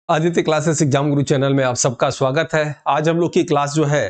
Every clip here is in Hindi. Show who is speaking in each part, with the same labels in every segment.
Speaker 1: आदित्य क्लासेस एग्जाम गुरु चैनल में आप सबका स्वागत है। आज हम लोग की क्लास जो है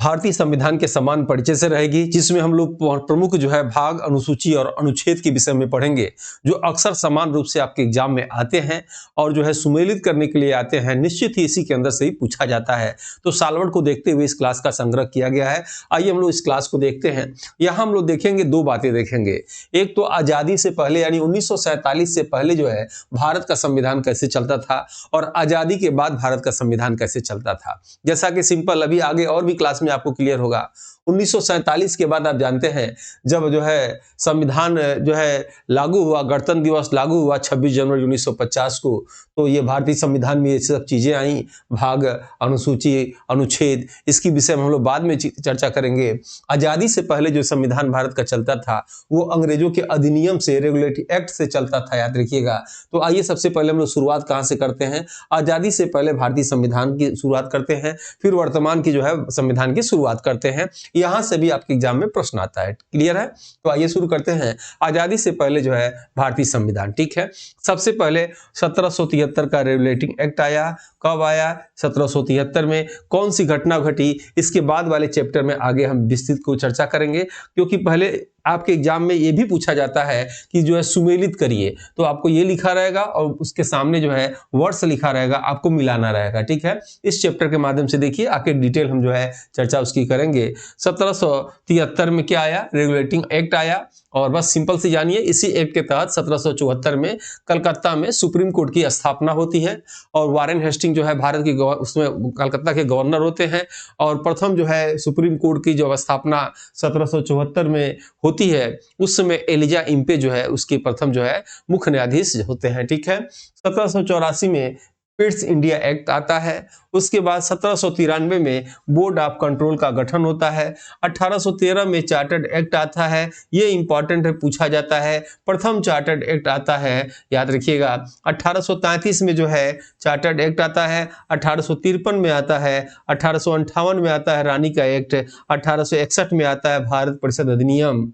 Speaker 1: भारतीय संविधान के समान परिचय से रहेगी, जिसमें हम लोग प्रमुख जो है भाग, अनुसूची और अनुच्छेद के विषय में पढ़ेंगे, जो अक्सर समान रूप से आपके एग्जाम में आते हैं और जो है सुमेलित करने के लिए आते हैं। निश्चित ही इसी के अंदर से ही पूछा जाता है। तो सालवट को देखते हुए इस क्लास का संग्रह किया गया है। आइए हम लोग इस क्लास को देखते हैं। यहाँ हम लोग देखेंगे दो बातें देखेंगे। एक तो आजादी से पहले यानी 1947 से पहले जो है भारत का संविधान कैसे चलता था और आजादी के बाद भारत का संविधान कैसे चलता था। जैसा कि सिंपल अभी आगे और भी क्लास में आपको क्लियर होगा। 1947 के बाद आप जानते हैं जब जो है संविधान जो है लागू हुआ, गणतंत्र दिवस लागू हुआ 26 जनवरी 1950 को, तो ये भारतीय संविधान में ये सब चीजें आई, भाग, अनुसूची, अनुच्छेद, इसकी विषय में हम लोग बाद में चर्चा करेंगे। आजादी से पहले जो संविधान भारत का चलता था वो अंग्रेजों के अधिनियम से, रेगुलेटरी एक्ट से चलता था, याद रखिएगा। तो आइए सबसे पहले हम लोग शुरुआत कहाँ से करते हैं? आजादी से पहले भारतीय संविधान की शुरुआत करते हैं, फिर वर्तमान की जो है संविधान की शुरुआत करते हैं। यहां से भी आपके एग्जाम में प्रश्न आता है। क्लियर है? तो आइए शुरू करते हैं। आजादी से पहले जो है भारतीय संविधान, ठीक है। सबसे पहले 1773 का रेगुलेटिंग एक्ट आया। कब आया? 1773 में। कौन सी घटना घटी, इसके बाद वाले चैप्टर में आगे हम विस्तृत को चर्चा करेंगे, क्योंकि पहले आपके एग्जाम में ये भी पूछा जाता है कि जो है सुमेलित करिए, तो आपको ये लिखा रहेगा और उसके सामने जो है वर्ष लिखा रहेगा, आपको मिलाना रहेगा, ठीक है। इस चैप्टर के माध्यम से देखिए, आके डिटेल हम जो है चर्चा उसकी करेंगे। 1773 में क्या आया? रेगुलेटिंग एक्ट आया। और बस सिंपल से जानिए, इसी एक्ट के तहत 1774 में कलकत्ता में सुप्रीम कोर्ट की स्थापना होती है और वारेन हेस्टिंग जो है भारत की उसमें कलकत्ता के गवर्नर होते हैं। और प्रथम जो है सुप्रीम कोर्ट की जो स्थापना 1774 में होती है, उस समय एलिजा इम्पे जो है उसके प्रथम जो है मुख्य न्यायाधीश होते हैं, ठीक है। 1784 में पिट्स इंडिया एक्ट आता है। उसके बाद 1793 में बोर्ड ऑफ कंट्रोल का गठन होता है। 1813 में चार्टर्ड एक्ट आता है। ये इंपॉर्टेंट है, पूछा जाता है। प्रथम चार्टर्ड एक्ट आता है, याद रखिएगा। 1833 में जो है चार्टर्ड एक्ट आता है। 1853 में आता है। 1858 में आता है रानी का एक्ट। 1861 में आता है भारत परिषद अधिनियम।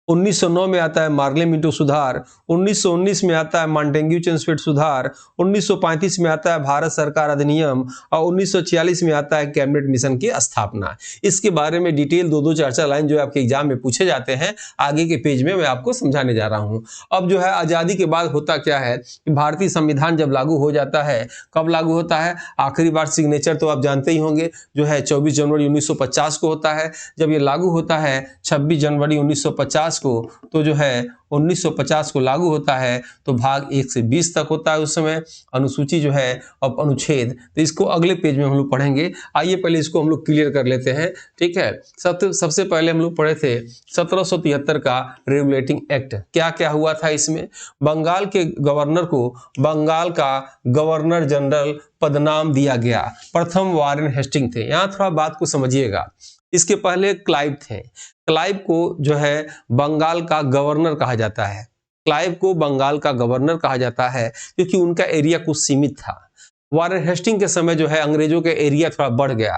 Speaker 1: 1909 में आता है मार्ले मिंटो सुधार। 1919 में आता है मॉन्टेग्यू चेमस्फोर्ड सुधार। 1935 में आता है भारत सरकार अधिनियम और 1946 में आता है कैबिनेट मिशन की स्थापना। इसके बारे में डिटेल दो 4 लाइन जो है आपके एग्जाम में पूछे जाते हैं, आगे के पेज में मैं आपको समझाने जा रहा हूं। अब जो है आजादी के बाद होता क्या है कि भारतीय संविधान जब लागू हो जाता है, कब लागू होता है? आखिरी बार सिग्नेचर तो आप जानते ही होंगे, जो है 24 जनवरी 1950 को होता है। जब ये लागू होता है 26 जनवरी 1950 को, तो जो है 1950 को लागू होता है, तो भाग 1 से 20 तक होता है उस समय। अनुसूची जो है और अनुच्छेद, तो इसको अगले पेज में हम लोग पढ़ेंगे। आइए पहले इसको हम लोग क्लियर कर लेते हैं, ठीक है। सबसे पहले हम लोग पढ़े थे 1773 का रेगुलेटिंग एक्ट। क्या क्या हुआ था इसमें? बंगाल के गवर्नर को बंगाल का गवर्नर जनरल पदनाम दिया गया। प्रथम वारेन हेस्टिंग थे। यहाँ थोड़ा बात को समझिएगा। इसके पहले क्लाइव थे। क्लाइव को जो है बंगाल का गवर्नर कहा जाता है। क्लाइव को बंगाल का गवर्नर कहा जाता है क्योंकि उनका एरिया कुछ सीमित था। वारेन हेस्टिंग के समय जो है अंग्रेजों के एरिया थोड़ा बढ़ गया,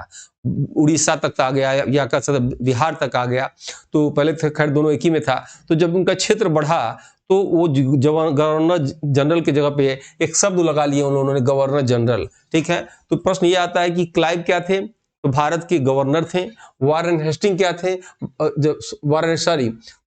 Speaker 1: उड़ीसा तक आ गया या कह सकते बिहार तक आ गया। तो पहले खैर दोनों एक ही में था। तो जब उनका क्षेत्र बढ़ा तो वो गवर्नर जनरल की जगह पे एक शब्द लगा लिए उन्होंने, गवर्नर जनरल, ठीक है। तो प्रश्न ये आता है कि क्लाइव क्या थे? तो भारत के गवर्नर थे। वारेन हेस्टिंग क्या थे?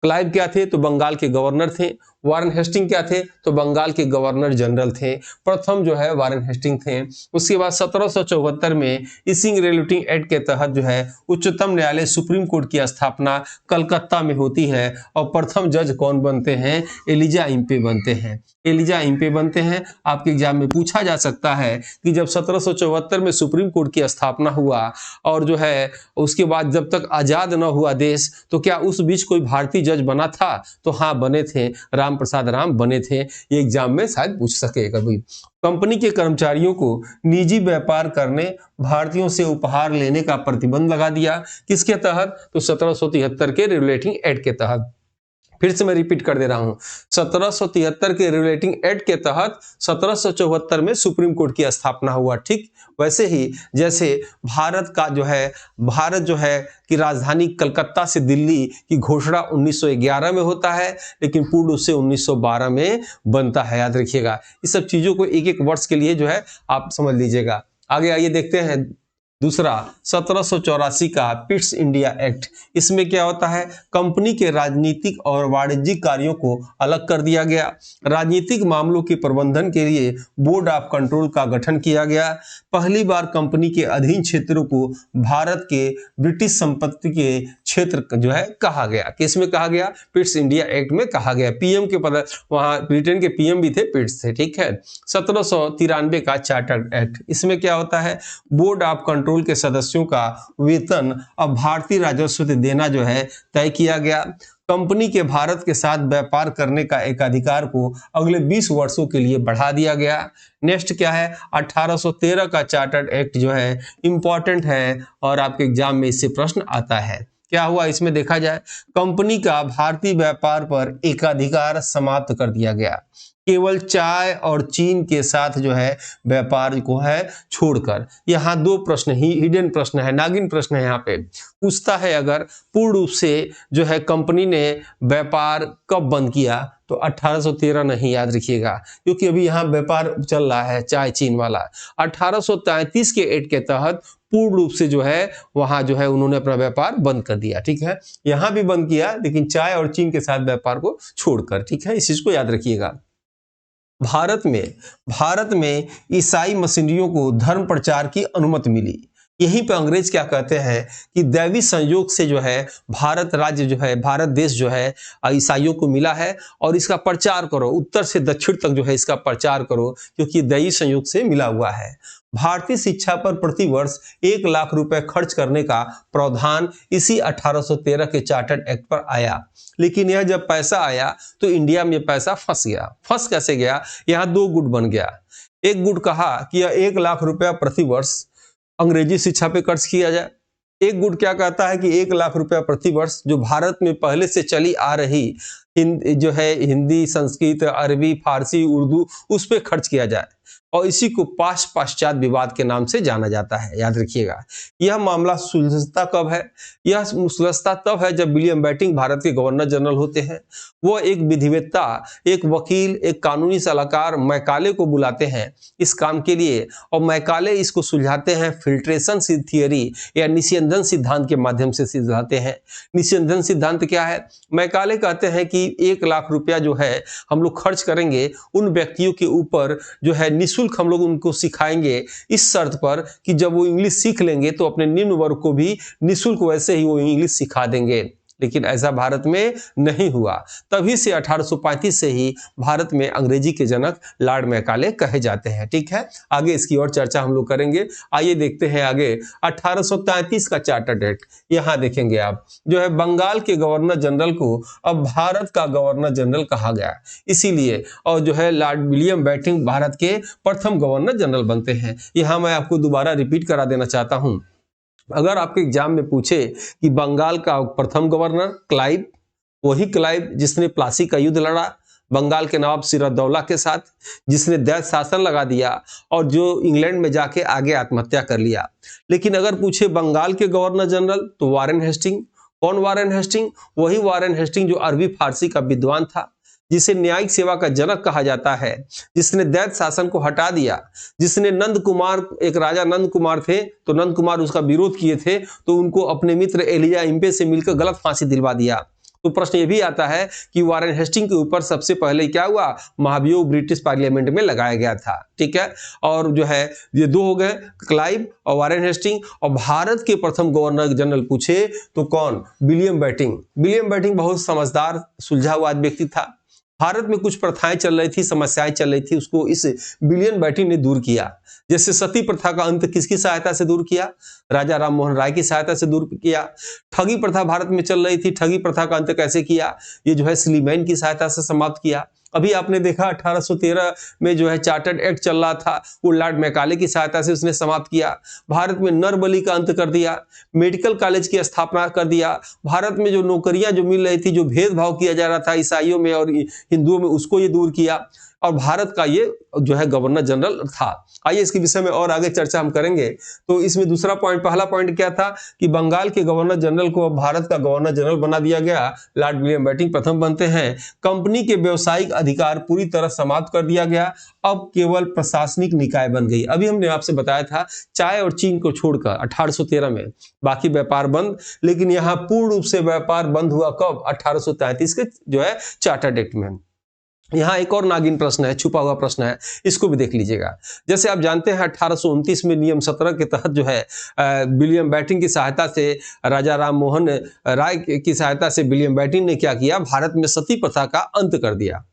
Speaker 1: क्लाइव क्या थे? तो बंगाल के गवर्नर थे। वारेन हेस्टिंग क्या थे? तो बंगाल के गवर्नर जनरल थे। प्रथम जो है वारेन हेस्टिंग थे। उसके बाद 1774 में इसी रेगुलेटिंग एक्ट के तहत जो है उच्चतम न्यायालय सुप्रीम कोर्ट की स्थापना कलकत्ता में होती है और प्रथम जज कौन बनते हैं? एलिजा इम्पे बनते हैं। एलिजा इम्पे बनते हैं। आपके एग्जाम में पूछा जा सकता है कि जब 1774 में सुप्रीम कोर्ट की स्थापना हुआ और जो है उसके बाद जब तक आजाद न हुआ देश, तो क्या उस बीच कोई भारतीय जज बना था? तो हाँ, बने थे। राम प्रसाद राम बने थे। ये एग्जाम में शायद पूछ सके कभी। कंपनी के कर्मचारियों को निजी व्यापार करने, भारतीयों से उपहार लेने का प्रतिबंध लगा दिया। किसके तहत? तो 1773 के रेगुलेटिंग एक्ट के तहत। फिर से मैं रिपीट कर दे रहा हूं, 1773 के रेगुलेटिंग एक्ट के तहत 1774 में सुप्रीम कोर्ट की स्थापना हुआ। ठीक वैसे ही जैसे भारत जो है कि राजधानी कलकत्ता से दिल्ली की घोषणा 1911 में होता है, लेकिन पूर्ण रूप से 1912 में बनता है। याद रखिएगा, इस सब चीजों को एक एक वर्ष के लिए जो है आप समझ लीजिएगा। आगे आइए देखते हैं दूसरा 1784 का पिट्स इंडिया एक्ट। इसमें क्या होता है, कंपनी के राजनीतिक और वाणिज्यिक कार्यों को अलग कर दिया गया। राजनीतिक मामलों के प्रबंधन के लिए बोर्ड ऑफ कंट्रोल का गठन किया गया। पहली बार कंपनी के अधीन क्षेत्रों को भारत के ब्रिटिश संपत्ति के क्षेत्र जो है कहा गया। किसमें कहा गया, पिट्स इंडिया एक्ट में कहा गया। पीएम के पद, वहां ब्रिटेन के पीएम भी थे, पिट्स थे। ठीक है, 1793 का चार्टर्ड एक्ट। इसमें क्या होता है, बोर्ड ऑफ कंट्रोल के सदस्यों का वेतन अब भारतीय राजस्व से देना जो है तय किया गया। कंपनी के भारत के साथ व्यापार करने का एक अधिकार को अगले 20 वर्षों के लिए बढ़ा दिया गया। नेक्स्ट क्या है, 1813 का चार्टर्ड एक्ट जो है इंपॉर्टेंट है और आपके एग्जाम में इससे प्रश्न आता है। क्या हुआ इसमें देखा जाए, कंपनी का भारतीय व्यापार पर एकाधिकार समाप्त कर दिया गया। केवल चाय और चीन के साथ जो है व्यापार को है छोड़कर। यहाँ दो प्रश्न ही हिडन प्रश्न है, नागिन प्रश्न है। यहाँ पे पूछता है अगर पूर्ण रूप से जो है कंपनी ने व्यापार कब बंद किया, तो 1813 नहीं, याद रखिएगा, क्योंकि अभी यहाँ व्यापार चल रहा है चाय चीन वाला। 1833 के एक्ट के तहत पूर्ण रूप से जो है वहां जो है उन्होंने अपना व्यापार बंद कर दिया। ठीक है, यहां भी बंद किया, लेकिन चाय और चीन के साथ व्यापार को छोड़कर। ठीक है, इस चीज को याद रखिएगा। भारत में ईसाई मिशनरियों को धर्म प्रचार की अनुमति मिली। यहीं पे अंग्रेज क्या कहते हैं कि दैवी संयोग से जो है भारत राज्य जो है, भारत देश जो है ईसाइयों को मिला है और इसका प्रचार करो, उत्तर से दक्षिण तक जो है इसका प्रचार करो, क्योंकि दैवी संयोग से मिला हुआ है। भारतीय शिक्षा पर प्रतिवर्ष 1 लाख रुपए खर्च करने का प्रावधान इसी 1813 के चार्टर्ड एक्ट पर आया। लेकिन यह जब पैसा आया तो इंडिया में पैसा फंस गया। फंस कैसे गया, यहाँ दो गुट बन गया। एक गुट कहा कि यह 1 लाख रुपया प्रतिवर्ष अंग्रेजी शिक्षा पे खर्च किया जाए। एक गुट क्या कहता है कि 1 लाख रुपया प्रतिवर्ष जो भारत में पहले से चली आ रही जो है हिंदी, संस्कृत, अरबी, फारसी, उर्दू, उस पर खर्च किया जाए, और इसी को पाश्चात्य विवाद के नाम से जाना जाता है। याद रखिएगा, यह मामला सुलझता कब है, यह सुलझता तब है जब विलियम बेंटिंक भारत के गवर्नर जनरल होते हैं। वो एक विधिवेत्ता, एक वकील, एक कानूनी सलाहकार मैकाले को बुलाते हैं इस काम के लिए, और मैकाले इसको सुलझाते हैं फिल्ट्रेशन थियरी या निस्यंदन सिद्धांत के माध्यम से सुलझाते हैं। निस्यंदन सिद्धांत क्या है, मैकाले कहते हैं कि 1 लाख रुपया जो है हम लोग खर्च करेंगे उन व्यक्तियों के ऊपर जो है निःशुल्क हम लोग उनको सिखाएंगे, इस शर्त पर कि जब वो इंग्लिश सीख लेंगे तो अपने निम्न वर्ग को भी निःशुल्क वैसे ही वो इंग्लिश सिखा देंगे। लेकिन ऐसा भारत में नहीं हुआ। तभी से 1835 से ही भारत में अंग्रेजी के जनक लॉर्ड मैकाले कहे जाते हैं। ठीक है, आगे इसकी और चर्चा हम लोग करेंगे। आइए देखते हैं आगे 1833 का चार्टर्ड एक्ट। यहाँ देखेंगे आप जो है बंगाल के गवर्नर जनरल को अब भारत का गवर्नर जनरल कहा गया, इसीलिए, और जो है लॉर्ड विलियम बेंटिंक भारत के प्रथम गवर्नर जनरल बनते हैं। यहाँ मैं आपको दोबारा रिपीट करा देना चाहता हूँ, अगर आपके एग्जाम में पूछे कि बंगाल का प्रथम गवर्नर क्लाइव, वही क्लाइव जिसने प्लासी का युद्ध लड़ा बंगाल के नवाब सिराजदौला के साथ, जिसने दैत्य शासन लगा दिया और जो इंग्लैंड में जाके आगे आत्महत्या कर लिया। लेकिन अगर पूछे बंगाल के गवर्नर जनरल तो वारेन हेस्टिंग। कौन वारेन हेस्टिंग, वही वारेन हेस्टिंग जो अरबी फारसी का विद्वान था, जिसे न्यायिक सेवा का जनक कहा जाता है, जिसने दैत्य शासन को हटा दिया, जिसने नंद कुमार, एक राजा नंद कुमार थे तो नंद कुमार उसका विरोध किए थे तो उनको अपने मित्र एलिया इम्पे से मिलकर गलत फांसी दिलवा दिया। तो प्रश्न ये भी आता है कि वारेन हेस्टिंग के ऊपर सबसे पहले क्या हुआ, महाभियोग ब्रिटिश पार्लियामेंट में लगाया गया था। ठीक है, और जो है ये दो हो गए, क्लाइव और वारेन हेस्टिंग। और भारत के प्रथम गवर्नर जनरल पूछे तो कौन, विलियम बेंटिंक। विलियम बेंटिंक बहुत समझदार सुलझा हुआ व्यक्ति था। भारत में कुछ प्रथाएं चल रही थी, समस्याएं चल रही थी, उसको इस विलियम बेंटिंक ने दूर किया। जैसे सती प्रथा का अंत किसकी सहायता से दूर किया, राजा राम मोहन राय की सहायता से दूर किया। ठगी प्रथा भारत में चल रही थी, ठगी प्रथा का अंत कैसे किया, ये जो है स्लीमैन की सहायता से समाप्त किया। अभी आपने देखा 1813 में जो है चार्टर्ड एक्ट चल रहा था, वो लॉर्ड मैकाले की सहायता से उसने समाप्त किया। भारत में नर बलि का अंत कर दिया, मेडिकल कॉलेज की स्थापना कर दिया, भारत में जो नौकरियां जो मिल रही थी, जो भेदभाव किया जा रहा था ईसाइयों में और हिंदुओं में, उसको ये दूर किया, और भारत का ये जो है गवर्नर जनरल था। आइए इसके विषय में और आगे चर्चा हम करेंगे। तो इसमें दूसरा पॉइंट, पहला पॉइंट क्या था कि बंगाल के गवर्नर जनरल को भारत का गवर्नर जनरल बना दिया गया, लॉर्ड विलियम बेंटिंक प्रथम बनते हैं। कंपनी के व्यावसायिक अधिकार पूरी तरह समाप्त कर दिया गया, अब केवल प्रशासनिक निकाय बन गई। अभी हमने आपसे बताया था चाय और चीन को छोड़कर 1813 में बाकी व्यापार बंद, लेकिन यहां पूर्ण रूप से व्यापार बंद हुआ कब? 1833 के जो है चार्टर्ड एक्ट में। यहाँ एक और नागिन प्रश्न है, छुपा हुआ प्रश्न है, इसको भी देख लीजिएगा। जैसे आप जानते हैं 1829 में नियम 17 के तहत जो है विलियम बेंटिंक की सहायता से, राजा राम मोहन राय की सहायता से विलियम बेंटिंक ने क्या किया? भारत में सती प्रथा का अंत कर दिया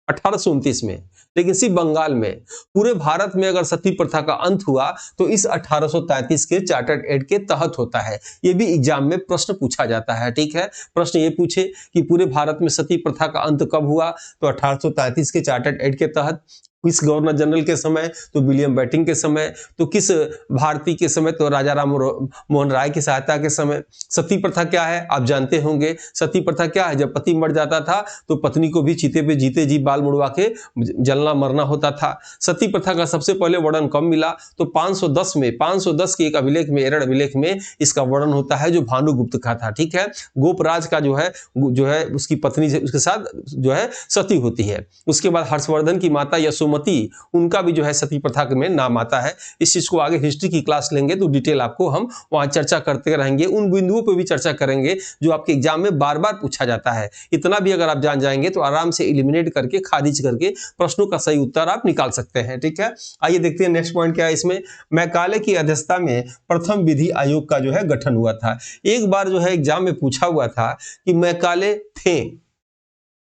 Speaker 1: 1829 में। लेकिन सिर्फ बंगाल में, पूरे भारत में अगर सती प्रथा का अंत हुआ तो इस 1833 के चार्टर्ड एक्ट के तहत होता है। ये भी एग्जाम में प्रश्न पूछा जाता है, ठीक है। प्रश्न ये पूछे कि पूरे भारत में सती प्रथा का अंत कब हुआ, तो 1833 के चार्टर्ड एक्ट के तहत। किस गवर्नर जनरल के समय? तो विलियम बेंटिंक के समय। तो किस भारतीय के समय? तो राजा राम मोहन राय की सहायता के समय। सती प्रथा क्या है आप जानते होंगे। सती प्रथा क्या है? जब पति मर जाता था तो पत्नी को भी चीते पे जीते जी बाल मुड़वा के जलना मरना होता था। सती प्रथा का सबसे पहले वर्णन कब मिला? तो 510 में, 510 के एक अभिलेख में, एरड़ अभिलेख में इसका वर्णन होता है, जो भानुगुप्त का था, ठीक है। गोपराज का जो है उसकी पत्नी से, उसके साथ जो है सती होती है। उसके बाद हर्षवर्धन की माता यशोमती, उनका भी जो है सती प्रथा में नाम आता है। इस चीज को आगे हिस्ट्री की क्लास लेंगे तो डिटेल आपको हम वहां चर्चा करते रहेंगे, उन बिंदुओं पर भी चर्चा करेंगे जो आपके एग्जाम में बार बार पूछा जाता है। इतना भी अगर आप जान जाएंगे तो आराम से एलिमिनेट करके, खारिज करके प्रश्नों का सही उत्तर आप निकाल सकते हैं, ठीक है। आइए देखते हैं नेक्स्ट पॉइंट क्या है इसमें। मैकाले की अध्यक्षता में प्रथम विधि आयोग का जो है गठन हुआ था। एक बार जो है एग्जाम में पूछा हुआ था कि मैकाले थे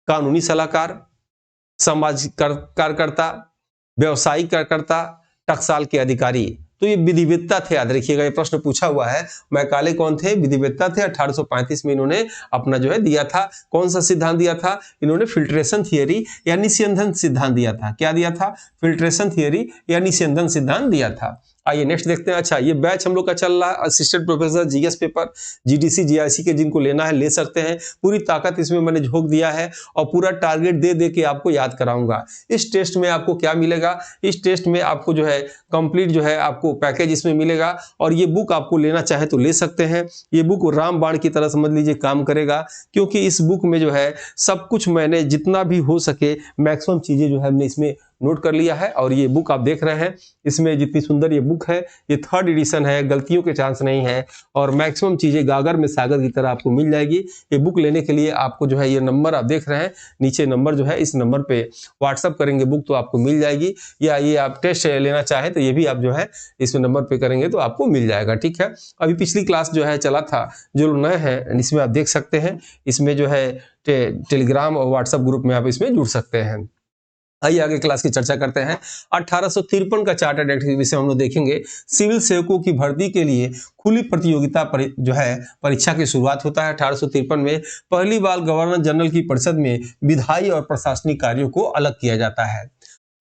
Speaker 1: कानूनी सलाहकार, सामाजिक कार्यकर्ता, व्यवसायिक कार्यकर्ता, टकसाल के अधिकारी। तो ये विधिवेत्ता थे, याद रखिएगा, ये प्रश्न पूछा हुआ है। मैकाले कौन थे? विधिवेत्ता थे। 1835 में इन्होंने अपना जो है दिया था, कौन सा सिद्धांत दिया था? इन्होंने फिल्ट्रेशन थियरी या निस्यंदन सिद्धांत दिया था। क्या दिया था? फिल्ट्रेशन थियरी या निस्यंदन सिद्धांत दिया था। आइए नेक्स्ट देखते हैं। अच्छा, ये बैच हम लोग का चल रहा है assistant professor GS paper, GDC GIC के जिनको लेना है ले सकते हैं। पूरी ताकत इसमें मैंने झोंक दिया है और पूरा टारगेट दे दे के आपको याद कराऊंगा। इस टेस्ट में आपको क्या मिलेगा? इस टेस्ट में आपको जो है कंप्लीट जो है आपको पैकेज इसमें मिलेगा, और ये बुक आपको लेना चाहे तो ले सकते हैं। ये बुक रामबाण की तरह समझ लीजिए काम करेगा, क्योंकि इस बुक में जो है सब कुछ मैंने जितना भी हो सके मैक्सिमम चीजें जो है हमने इसमें नोट कर लिया है। और ये बुक आप देख रहे हैं, इसमें जितनी सुंदर ये बुक है, ये 3rd एडिशन है, गलतियों के चांस नहीं है, और मैक्सिमम चीजें गागर में सागर की तरह आपको मिल जाएगी। ये बुक लेने के लिए आपको जो है ये नंबर आप देख रहे हैं, नीचे नंबर जो है, इस नंबर पे व्हाट्सअप करेंगे बुक तो आपको मिल जाएगी, या ये आप टेस्ट लेना चाहें तो ये भी आप जो है इस नंबर पे करेंगे तो आपको मिल जाएगा, ठीक है। अभी पिछली क्लास जो है चला था, जो नए हैं इसमें आप देख सकते हैं, इसमें जो है टेलीग्राम और व्हाट्सएप ग्रुप में आप इसमें जुड़ सकते हैं। आइए आगे क्लास की चर्चा करते हैं। 1853 का चार्टर्ड एक्ट के विषय हम लोग देखेंगे। सिविल सेवकों की भर्ती के लिए खुली प्रतियोगिता जो है परीक्षा की शुरुआत होता है। 1853 में पहली बार गवर्नर जनरल की परिषद में विधायी और प्रशासनिक कार्यों को अलग किया जाता है।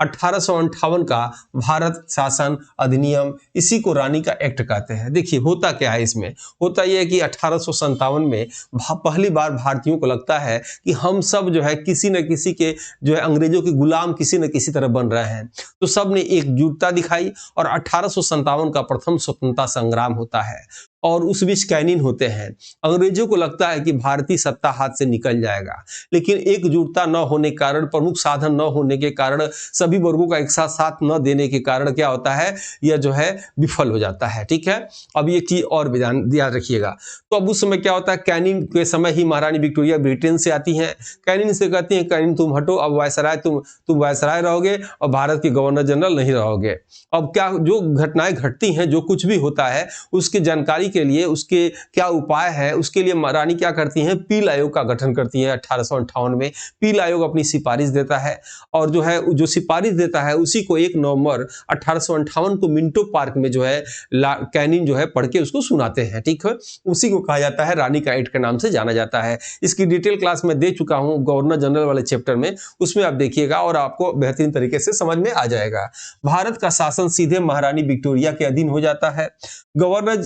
Speaker 1: 1858 का भारत शासन अधिनियम, इसी को रानी का एक्ट कहते हैं। देखिए होता क्या है इसमें, होता यह है कि 1857 में पहली बार भारतीयों को लगता है कि हम सब जो है किसी न किसी के जो है अंग्रेजों के गुलाम किसी न किसी तरह बन रहे हैं। तो सब ने एकजुटता दिखाई और 1857 का प्रथम स्वतंत्रता संग्राम होता है, और उस बीच कैनिन होते हैं। अंग्रेजों को लगता है कि भारतीय सत्ता हाथ से निकल जाएगा, लेकिन एकजुटता न होने के कारण, प्रमुख साधन न होने के कारण, सभी वर्गों का एक साथ न देने के कारण क्या होता है, यह जो है विफल हो जाता है, ठीक है। अब एक चीज और भी याद रखिएगा। तो अब उस समय क्या होता है, कैनिन के समय ही महारानी विक्टोरिया ब्रिटेन से आती हैं। कैनिन से कहती हैं, कैनिन तुम हटो, अब वायसराय तुम वायसराय रहोगे और भारत के गवर्नर जनरल नहीं रहोगे। अब क्या जो घटनाएं घटती हैं, जो कुछ भी होता है, उसकी जानकारी लड़ाई के लिए उसके क्या उपाय है, उसके लिए रानी क्या करती हैं, पील आयोग का गठन करती है 1858 में। पील आयोग अपनी सिफारिश देता है और जो है जो सिफारिश देता है उसी को 1 नवंबर 1858 को मिंटो पार्क में जो है कैनिंग जो है पढ़ के उसको सुनाते हैं। ठीक है, उसी को कहा जाता है रानी का एक्ट के नाम से जाना जाता है। इसकी डिटेल क्लास में दे चुका हूं गवर्नर जनरल वाले चैप्टर में, उसमें आप देखिएगा और आपको बेहतरीन तरीके से समझ में आ जाएगा। भारत का शासन सीधे महारानी विक्टोरिया के अधीन हो जाता है। गवर्नर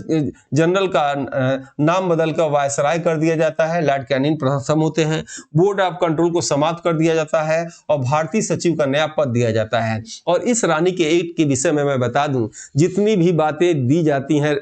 Speaker 1: जनरल का नाम बदलकर वायसराय कर दिया जाता है, लॉर्ड कैनिंग प्रथम होते हैं। बोर्ड ऑफ कंट्रोल को समाप्त कर दिया जाता है और भारतीय सचिव का नया पद दिया जाता है। और इस रानी के एक्ट के विषय में मैं बता दूं, जितनी भी बातें दी जाती हैं,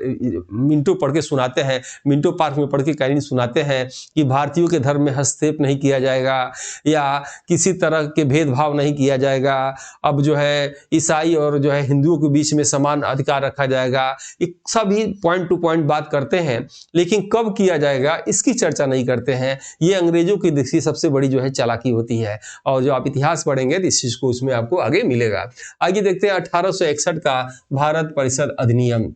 Speaker 1: मिंटो पढ़ के सुनाते हैं, मिंटो पार्क में पढ़ के कैनिंग सुनाते हैं कि भारतीयों के धर्म में हस्तक्षेप नहीं किया जाएगा या किसी तरह के भेदभाव नहीं किया जाएगा, अब जो है ईसाई और जो है हिंदुओं के बीच में समान अधिकार रखा जाएगा, ये सभी पॉइंट टू पॉइंट बात करते हैं। लेकिन कब किया जाएगा इसकी चर्चा नहीं करते हैं। ये अंग्रेजों की दृष्टि सबसे बड़ी जो है चालाकी होती है, और जो आप इतिहास पढ़ेंगे तो इस चीज को उसमें आपको आगे मिलेगा। आगे देखते हैं 1861 का भारत परिषद अधिनियम।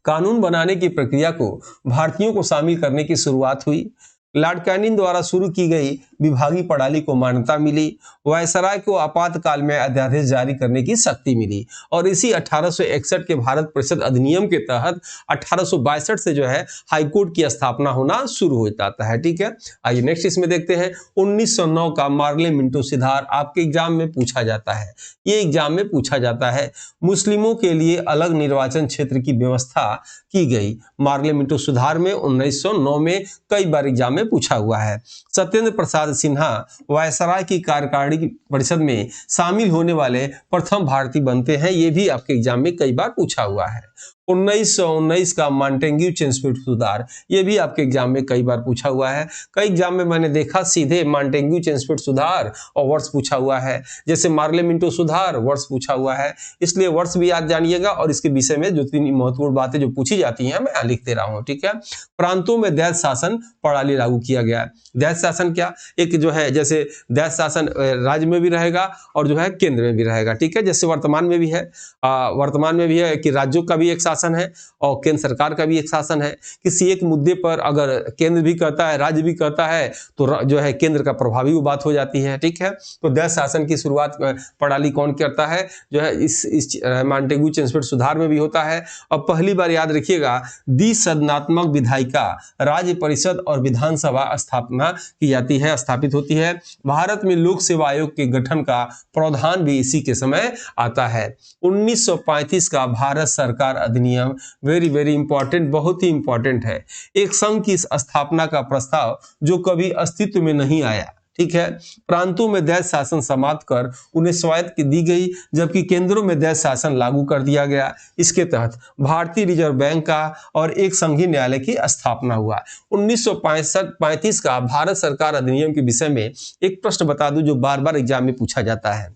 Speaker 1: कानून बनाने की प्रक्रिया को भारतीयों को शामिल करने की शुरुआत हुई। लॉर्ड कैनिंग द्वारा शुरू की गई विभागीय प्रणाली को मान्यता मिली। वायसराय को आपातकाल में अध्यादेश जारी करने की शक्ति मिली और इसी 1861 के भारत परिषद अधिनियम के तहत 1862 से जो है हाईकोर्ट की स्थापना होना शुरू हो जाता है। ठीक है, आइए नेक्स्ट इसमें देखते हैं 1909 का मार्ले मिंटो सुधार। आपके एग्जाम में पूछा जाता है, ये एग्जाम में पूछा जाता है। मुस्लिमों के लिए अलग निर्वाचन क्षेत्र की व्यवस्था की गई। मार्ले मिंटो सुधार में 1909 में कई बार एग्जाम में पूछा हुआ है। सत्येंद्र प्रसाद सिन्हा वायसराय की कार्यकारिणी परिषद में शामिल होने वाले प्रथम भारतीय बनते हैं। ये भी आपके एग्जाम में कई बार पूछा हुआ है। 1919 का मॉन्टेग्यू चेम्सफोर्ड सुधार, ये भी आपके एग्जाम में कई बार पूछा हुआ है। कई एग्जाम में मैंने देखा सीधे मॉन्टेग्यू चेम्सफोर्ड सुधार और वर्ष पूछा हुआ है, जैसे मार्ले मिंटो सुधार वर्ष पूछा हुआ है, इसलिए वर्ष भी याद जानिएगा और इसके विषय में जो 3 महत्वपूर्ण बातें जो पूछी जाती हैं मैं लिख दे रहा हूं। ठीक है, प्रांतों में दैत्य शासन प्रणाली लागू किया गया। दैत्य शासन क्या, एक जो है जैसे दैत्य शासन राज्य में भी रहेगा और जो है केंद्र में भी रहेगा। ठीक है, जैसे वर्तमान में भी है कि राज्यों का भी एक शासन है और केंद्र सरकार का भी एक शासन है। किसी एक मुद्दे पर अगर केंद्र भी कहता है राज्य भी कहता है तो जो है केंद्र का प्रभावी वो बात हो जाती है। ठीक है, तो दैत्य शासन की शुरुआत प्रणाली कौन करता है, जो है इस मॉन्टेग्यू चेम्सफोर्ड सुधार में भी होता है। और पहली बार याद रखिएगा द्विसदनात्मक विधायिका राज्य परिषद और विधानसभा स्थापना की जाती है, स्थापित होती है। भारत में लोक सेवा आयोग के गठन का प्रावधान भी इसी के समय आता है। 1935 का भारत सरकार अधिनियम, वेरी वेरी इंपॉर्टेंट, बहुत ही इंपॉर्टेंट है। एक संघ की स्थापना का प्रस्ताव जो कभी अस्तित्व में नहीं आया। ठीक है, प्रांतों में दैत्य शासन समाप्त कर उन्हें स्वायत्त दी गई, जबकि केंद्रों में दैत्य शासन लागू कर दिया गया। इसके तहत भारतीय रिजर्व बैंक का और एक संघीय न्यायालय की स्थापना हुआ। 1935 का भारत सरकार अधिनियम के विषय में एक प्रश्न बता दूं जो बार बार एग्जाम में पूछा जाता है।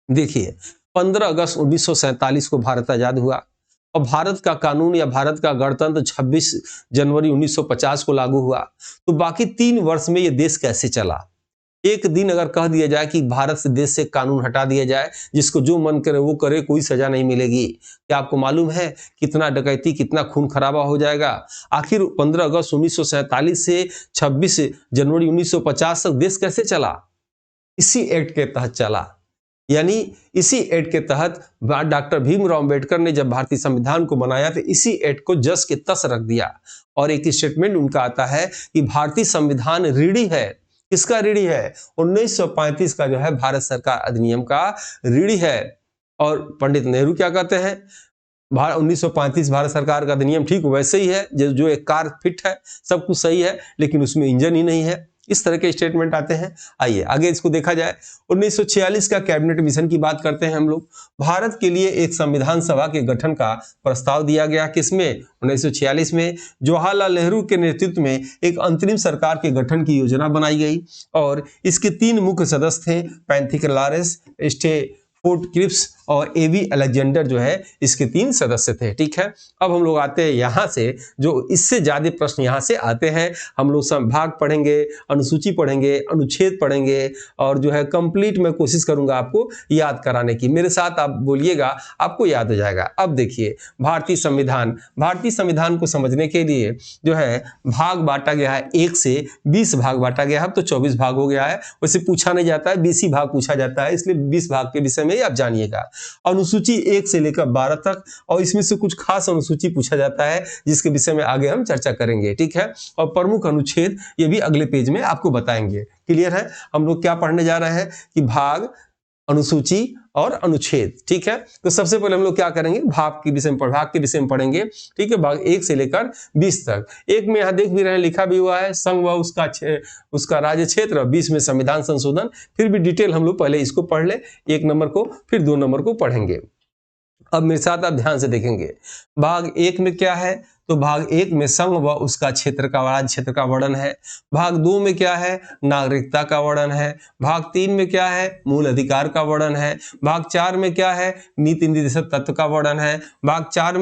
Speaker 1: देखिए, 15 अगस्त 1947 को भारत आजाद हुआ और भारत का कानून या भारत का गणतंत्र 26 जनवरी 1950 को लागू हुआ। तो बाकी 3 वर्ष में ये देश कैसे चला? एक दिन अगर कह दिया जाए कि भारत से देश से कानून हटा दिया जाए, जिसको जो मन करे वो करे, कोई सजा नहीं मिलेगी, क्या आपको मालूम है कितना डकैती, कितना खून खराबा हो जाएगा? आखिर 15 अगस्त 1947 से 26 जनवरी 1950 तक देश कैसे चला? इसी एक्ट के तहत चला। यानी इसी एक्ट के तहत डॉक्टर भीमराव अंबेडकर ने जब भारतीय संविधान को बनाया तो इसी एक्ट को जस के तस रख दिया। और एक स्टेटमेंट उनका आता है कि भारतीय संविधान ऋणी है। किसका ऋणी है? 1935 का जो है भारत सरकार अधिनियम का ऋणी है। और पंडित नेहरू क्या कहते हैं? 1935 भारत सरकार का अधिनियम ठीक वैसे ही है जो एक कार फिट है, सब कुछ सही है, लेकिन उसमें इंजन ही नहीं है। इस तरह के स्टेटमेंट आते हैं। आइए आगे इसको देखा जाए। 1946 का कैबिनेट मिशन की बात करते हैं हम लोग। भारत के लिए एक संविधान सभा के गठन का प्रस्ताव दिया गया। किसमें? 1946 में जवाहरलाल नेहरू के नेतृत्व में एक अंतरिम सरकार के गठन की योजना बनाई गई और इसके 3 मुख्य सदस्य थे, पैंथिक लॉरेंस, स्टेफोर्ड क्रिप्स और एवी अलेक्जेंडर जो है इसके 3 सदस्य थे। ठीक है, अब हम लोग आते हैं यहाँ से, जो इससे ज्यादा प्रश्न यहाँ से आते हैं। हम लोग संभाग पढ़ेंगे, अनुसूची पढ़ेंगे, अनुच्छेद पढ़ेंगे और जो है कंप्लीट मैं कोशिश करूंगा आपको याद कराने की। मेरे साथ आप बोलिएगा, आपको याद हो जाएगा। अब देखिए भारतीय संविधान, भारतीय संविधान को समझने के लिए जो है भाग बांटा गया है, 1 से 20 भाग बांटा गया है। अब तो 24 भाग हो गया है, वैसे पूछा नहीं जाता है, 20 ही भाग पूछा जाता है, इसलिए 20 भाग के विषय में आप जानिएगा। अनुसूची 1 से लेकर 12 तक, और इसमें से कुछ खास अनुसूची पूछा जाता है जिसके विषय में आगे हम चर्चा करेंगे। ठीक है, और प्रमुख अनुच्छेद ये भी अगले पेज में आपको बताएंगे। क्लियर है? हम लोग क्या पढ़ने जा रहे हैं कि भाग, अनुसूची और अनुच्छेद। ठीक है, तो सबसे पहले हम लोग क्या करेंगे, भाग के विषय में पढ़ेंगे। ठीक है, भाग 1 से लेकर 20 तक। 1 में यहाँ देख भी रहे हैं, लिखा भी हुआ है संघ व उसका राज्य क्षेत्र, 20 में संविधान संशोधन। फिर भी डिटेल हम लोग पहले इसको पढ़ ले, 1 नंबर को, फिर 2 नंबर को पढ़ेंगे। अब मेरे साथ आप ध्यान से देखेंगे, भाग 1 में क्या है, तो भाग 1 में संघ व उसका क्षेत्र का, राज्य क्षेत्र का वर्णन है। भाग 2 में क्या है, नागरिकता का वर्णन है। भाग 3 में क्या है, मूल अधिकार का वर्णन है। भाग 4 में क्या है, नीति निर्देशक तत्व का वर्णन है। भाग 4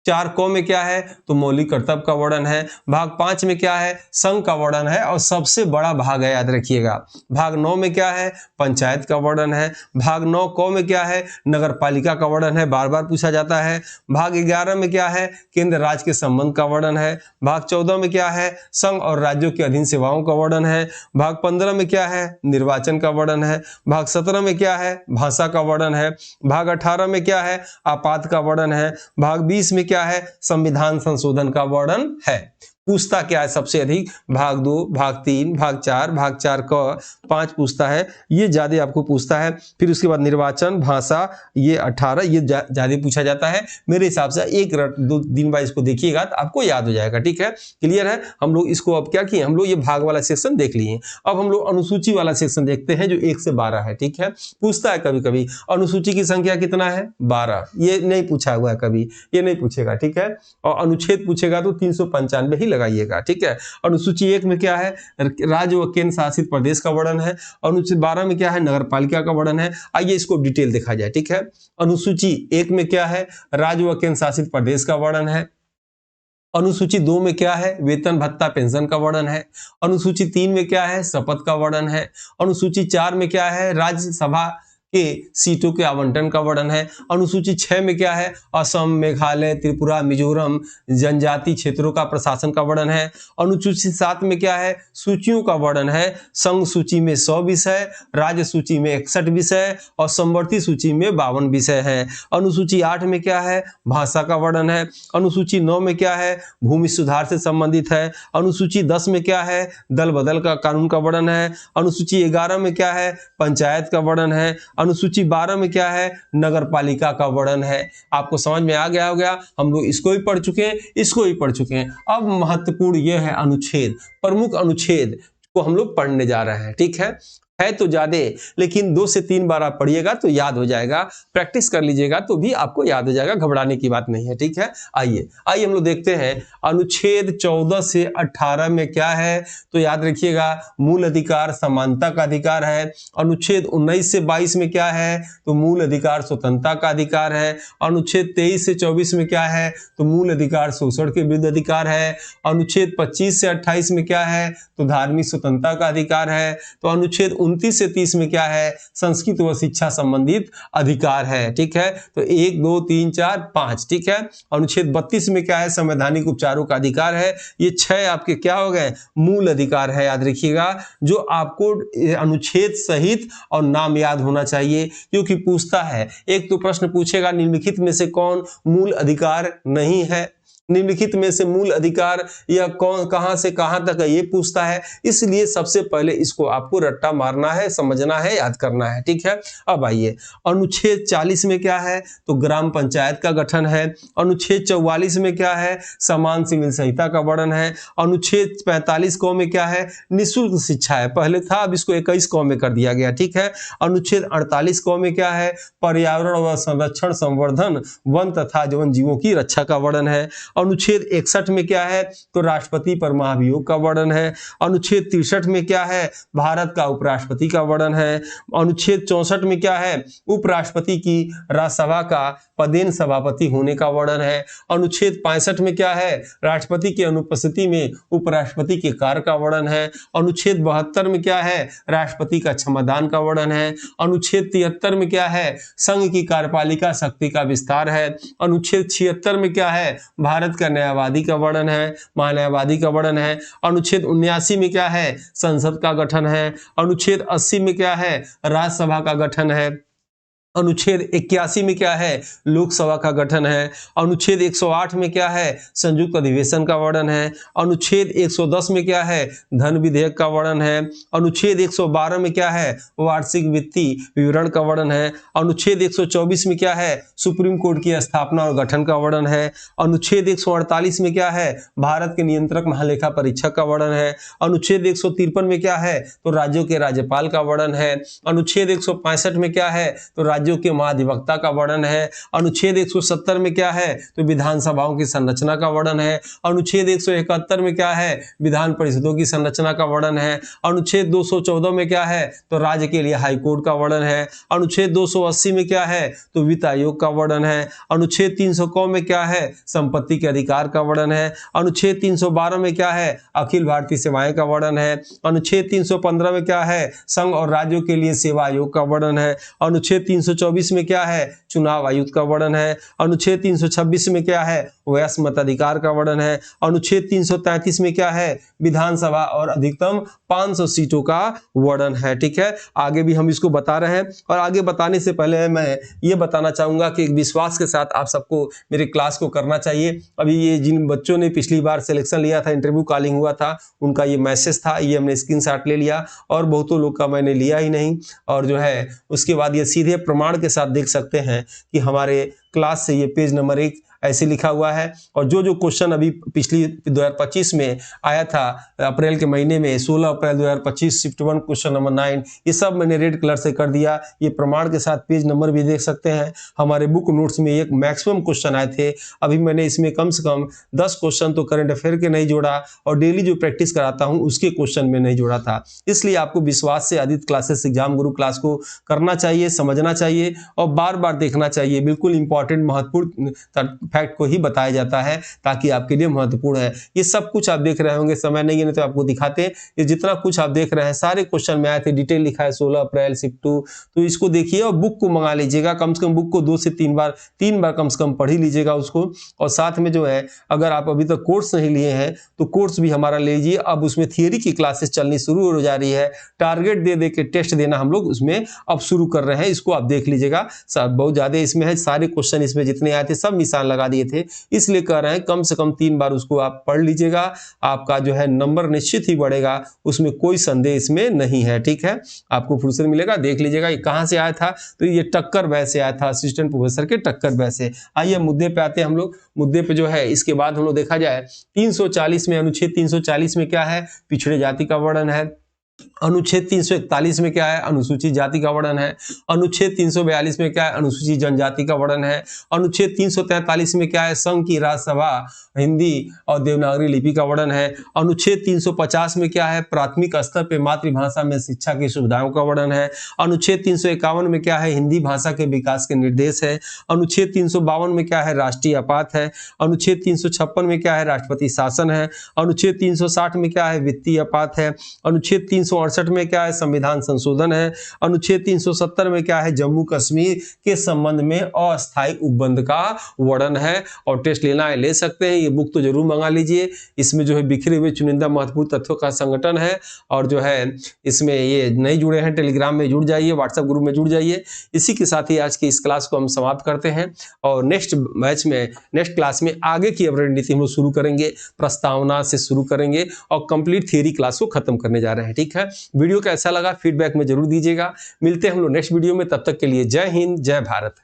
Speaker 1: क में क्या है, तो मौलिक कर्तव्य का वर्णन है। भाग 5 में क्या है, संघ का वर्णन है, और सबसे बड़ा भाग है, याद रखिएगा। भाग 9 में क्या है, पंचायत का वर्णन है। भाग 9 क में क्या है, नगर पालिका का वर्णन है, बार बार पूछा जाता है। भाग 11 में क्या है, केंद्र राज्य के संबंध का वर्णन है। भाग 14 में क्या है, संघ और राज्यों के अधीन सेवाओं का वर्णन है। भाग 15 में क्या है, निर्वाचन का वर्णन है। भाग 17 में क्या है, भाषा का वर्णन है। भाग 18 में क्या है, आपात का वर्णन है। भाग 20 में क्या है, संविधान संशोधन का वर्णन है। पूछता क्या है सबसे अधिक, भाग 2, भाग 3, भाग 4, भाग 4 क 5 पूछता है, ये ज्यादा आपको पूछता है। फिर उसके बाद निर्वाचन, भाषा, ये 18, ये ज्यादा पूछा जाता है। मेरे हिसाब से 1-2 दिन बाद इसको देखिएगा तो आपको याद हो जाएगा। ठीक है, क्लियर है? हम लोग इसको अब क्या किए, हम लोग ये भाग वाला सेक्शन देख लिए। अब हम लोग अनुसूची वाला सेक्शन देखते हैं जो 1 से 12 है। ठीक है, पूछता है कभी कभी अनुसूची की संख्या कितना है, 12। ये नहीं पूछा हुआ है कभी, ये नहीं पूछेगा। ठीक है, और अनुच्छेद पूछेगा तो 395 ही लगाइएगा। ठीक है, अनुसूची 1 में क्या है, राज्य व केंद्र शासित प्रदेश का वर्णन है। अनुसूची 12 में क्या है, नगर पालिका का वर्णन है। आइए इसको डिटेल देखा जाए। ठीक है, अनुसूची 1 में क्या है, राज्य व केंद्र शासित प्रदेश का वर्णन है। अनुसूची 2 में क्या है, वेतन भत्ता पेंशन का वर्णन है। अनुसूची 3 में क्या है, शपथ का वर्णन है। अनुसूची 4 में क्या है, राज्यसभा के सीटों के आवंटन का वर्णन है। अनुसूची 6 में क्या है, असम, मेघालय, त्रिपुरा, मिजोरम जनजाति क्षेत्रों का प्रशासन का वर्णन है। अनुसूची 7 में क्या है, सूचियों का वर्णन है। संघ सूची में 100 विषय, राज्य सूची में 61 विषय और समवर्ती सूची में 52 विषय है। अनुसूची 8 में क्या है, भाषा का वर्णन है। अनुसूची 9 में क्या है, भूमि सुधार से संबंधित है। अनुसूची 10 में क्या है, दल बदल का कानून का वर्णन है। अनुसूची 11 में क्या है, पंचायत का वर्णन है। अनुसूची 12 में क्या है, नगर पालिका का वर्णन है। आपको समझ में आ गया होगा, हम लोग इसको भी पढ़ चुके हैं, इसको भी पढ़ चुके हैं। अब महत्वपूर्ण यह है अनुच्छेद, प्रमुख अनुच्छेद को हम लोग पढ़ने जा रहे हैं। ठीक है तो ज्यादा, लेकिन 2 से 3 बार आप पढ़िएगा तो याद हो जाएगा, प्रैक्टिस कर लीजिएगा तो भी आपको याद हो जाएगा, घबराने की बात नहीं है। ठीक है, आइए हम लोग देखते हैं अनुच्छेद 14 से 18 में क्या है, तो याद रखिएगा मूल अधिकार समानता का अधिकार है। अनुच्छेद 19 से 22 में क्या है, तो मूल अधिकार स्वतंत्रता का अधिकार है। अनुच्छेद 23 से 24 में क्या है, तो मूल अधिकार शोषण के विरुद्ध अधिकार है। अनुच्छेद 25 से 28 में क्या है, तो धार्मिक स्वतंत्रता का अधिकार है। तो अनुच्छेद 29 से 30 में क्या है, संस्कृत व शिक्षा संबंधित अधिकार है। ठीक है, तो 1, 2, 3, 4, 5। ठीक है, अनुच्छेद 32 में क्या है, संवैधानिक उपचारों का अधिकार है। ये 6 आपके क्या हो गए, मूल अधिकार है। याद रखिएगा, जो आपको अनुच्छेद सहित और नाम याद होना चाहिए, क्योंकि पूछता है, एक तो प्रश्न पूछेगा निम्नलिखित में से कौन मूल अधिकार नहीं है, निम्नलिखित में से मूल अधिकार या कौन, कहां से कहां तक है, ये पूछता है। इसलिए सबसे पहले इसको आपको रट्टा मारना है, समझना है, याद करना है। ठीक है, अब आइए अनुच्छेद 40 में क्या है, तो ग्राम पंचायत का गठन है। अनुच्छेद 44 में क्या है, समान सिविल संहिता का वर्णन है। अनुच्छेद 45 क में क्या है, निःशुल्क शिक्षा है, पहले था, अब इसको 21 क में कर दिया गया। ठीक है, अनुच्छेद 48 क में क्या है, पर्यावरण व संरक्षण, संवर्धन, वन तथा वन जीवों की रक्षा का वर्णन है। अनुच्छेद 61 में क्या है, तो राष्ट्रपति पर महाभियोग का वर्णन है। अनुच्छेद 63 में क्या है, भारत का उपराष्ट्रपति का वर्णन है। अनुच्छेद 64 में क्या है, उपराष्ट्रपति की राज्यसभा का पदेन सभापति होने का वर्णन है। अनुच्छेद 65 में क्या है, राष्ट्रपति की अनुपस्थिति में उपराष्ट्रपति के कार्य का वर्णन है। अनुच्छेद 72 में क्या है, राष्ट्रपति का क्षमादान का वर्णन है। अनुच्छेद 73 में क्या है, संघ की कार्यपालिका शक्ति का विस्तार है। अनुच्छेद 76 में क्या है, भारत का न्यायवादी का वर्णन है, महान्यायवादी का वर्णन है। अनुच्छेद 79 में क्या है, संसद का गठन है। अनुच्छेद 80 में क्या है, राज्यसभा का गठन है। अनुच्छेद 81 में क्या है, लोकसभा का गठन है। अनुच्छेद 108 में क्या है, संयुक्त अधिवेशन का वर्णन है। अनुच्छेद 110 में क्या है, धन विधेयक का वर्णन है। अनुच्छेद 112 में क्या है, वार्षिक वित्तीय विवरण का वर्णन है। अनुच्छेद 124 में क्या है, सुप्रीम कोर्ट की स्थापना और गठन का वर्णन है। अनुच्छेद 148 में क्या है, भारत के नियंत्रक महालेखा परीक्षक का वर्णन है। अनुच्छेद 153 में क्या है, तो राज्यों के राज्यपाल का वर्णन है। अनुच्छेद 165 में क्या है, तो राज्यों के महाधिवक्ता का वर्णन है। अनुच्छेद 170 में क्या है, तो विधानसभाओं की संरचना का वर्णन है। अनुच्छेद 171 में क्या है, विधान परिषदों की संरचना का वर्णन है। अनुच्छेद 214 में क्या है, तो राज्य के लिए हाईकोर्ट का वर्णन है। अनुच्छेद 280 में क्या है, तो वित्त आयोग का वर्णन है। अनुच्छेद 300 में क्या है, संपत्ति के अधिकार का वर्णन है। अनुच्छेद 312 में क्या है, अखिल भारतीय सेवाएं का वर्णन है। अनुच्छेद 315 में क्या है, संघ और राज्यों के लिए सेवा आयोग का वर्णन है। अनुच्छेद 324 में क्या है, चुनाव आयुक्त का वर्णन है। अनुच्छेद 326 में क्या है, वयस्क मताधिकार का वर्णन है। अनुच्छेद 333 में क्या है, विधानसभा और अधिकतम 500 सीटों का वर्णन है। ठीक है, आगे भी हम इसको बता रहे हैं और आगे बताने से पहले मैं ये बताना चाहूंगा कि एक विश्वास के साथ आप सबको मेरे क्लास को करना चाहिए। अभी ये जिन बच्चों ने पिछली बार सिलेक्शन लिया था, इंटरव्यू कॉलिंग हुआ था, उनका ये मैसेज था, ये हमने स्क्रीनशॉट ले लिया और बहुतों लोग का मैंने लिया ही नहीं। और जो है उसके बाद ये सीधे प्रमाण के साथ देख सकते हैं कि हमारे क्लास से ये पेज नंबर 1 ऐसे लिखा हुआ है। और जो जो क्वेश्चन अभी पिछली 2025 में आया था अप्रैल के महीने में, 16 अप्रैल 2025 शिफ्ट 1 क्वेश्चन नंबर 9, ये सब मैंने रेड कलर से कर दिया। ये प्रमाण के साथ पेज नंबर भी देख सकते हैं। हमारे बुक नोट्स में एक मैक्सिमम क्वेश्चन आए थे, अभी मैंने इसमें कम से कम 10 क्वेश्चन तो करंट अफेयर के नहीं जोड़ा और डेली जो प्रैक्टिस कराता हूँ उसके क्वेश्चन में नहीं जोड़ा था। इसलिए आपको विश्वास से आदित्य क्लासेस एग्जाम गुरु क्लास को करना चाहिए, समझना चाहिए और बार बार देखना चाहिए। बिल्कुल इंपॉर्टेंट महत्वपूर्ण फैक्ट को ही बताया जाता है ताकि आपके लिए महत्वपूर्ण है। ये सब कुछ आप देख रहे होंगे, समय नहीं है तो आपको दिखाते हैं। ये जितना कुछ आप देख रहे हैं सारे क्वेश्चन में आए थे, डिटेल लिखा है 16 अप्रैल शिफ्ट 2। तो इसको देखिए और बुक को मंगा लीजिएगा, कम से कम बुक को 2 से 3 बार कम से कम पढ़ ही लीजिएगा उसको। और साथ में जो है अगर आप अभी तक कोर्स नहीं लिए हैं तो कोर्स भी हमारा ले लीजिए। अब उसमें थियरी की क्लासेस चलनी शुरू हो जा रही है, टारगेट दे दे के टेस्ट देना हम लोग उसमें अब शुरू कर रहे हैं। इसको आप देख लीजिएगा, बहुत ज्यादा इसमें है, सारे क्वेश्चन इसमें जितने आए थे सब निशान लगा दिए थे, इसलिए कह रहे हैं कम से कम 3 बार उसको आप पढ़ लीजिएगा। आपका जो है नंबर निश्चित ही बढ़ेगा, उसमें कोई संदेह इसमें नहीं है। ठीक है, आपको फुर्सत मिलेगा, देख लीजिएगा। ये कहां से आया था, तो ये टक्कर बैच से आया था, असिस्टेंट प्रोफेसर के टक्कर बैच से। आइए मुद्दे पे आते हैं हम लोग। मुद्दे पे जो है इसके बाद हम लोग देखा जाए 340 में, अनुच्छेद 340 में क्या है, पिछड़े जाति का वर्णन है। अनुच्छेद 341 में क्या है, अनुसूचित जाति का वर्णन है। अनुच्छेद 342 में क्या है, अनुसूचित जनजाति का वर्णन है। अनुच्छेद 343 में क्या है, संघ की राज्यसभा हिंदी और देवनागरी लिपि का वर्णन है। अनुच्छेद 350 में क्या है, प्राथमिक स्तर पर मातृभाषा में शिक्षा की सुविधाओं का वर्णन है। अनुच्छेद 351 में क्या है, हिंदी भाषा के विकास के निर्देश है। अनुच्छेद 352 में क्या है, राष्ट्रीय आपात है। अनुच्छेद 356 में क्या है, राष्ट्रपति शासन है। अनुच्छेद 360 में क्या है, वित्तीय आपात है। अनुच्छेद 368 में क्या है, संविधान संशोधन है। अनुच्छेद 370 में क्या है, जम्मू कश्मीर के संबंध में अस्थायी उपबंध का वर्णन है। और टेस्ट लेना है ले सकते हैं, ये बुक तो जरूर मंगा लीजिए। इसमें जो है बिखरे हुए चुनिंदा महत्वपूर्ण तथ्यों का संगठन है। और जो है इसमें ये नहीं जुड़े हैं टेलीग्राम में जुड़ जाइए, व्हाट्सएप ग्रुप में जुड़ जाइए। इसी के साथ ही आज की इस क्लास को हम समाप्त करते हैं और नेक्स्ट बैच में, नेक्स्ट क्लास में आगे की रणनीति हम लोग शुरू करेंगे, प्रस्तावना से शुरू करेंगे और कंप्लीट थियरी क्लास को खत्म करने जा रहे हैं। ठीक है, वीडियो कैसा लगा फीडबैक में जरूर दीजिएगा। मिलते हैं हम लोग नेक्स्ट वीडियो में, तब तक के लिए जय हिंद, जय भारत।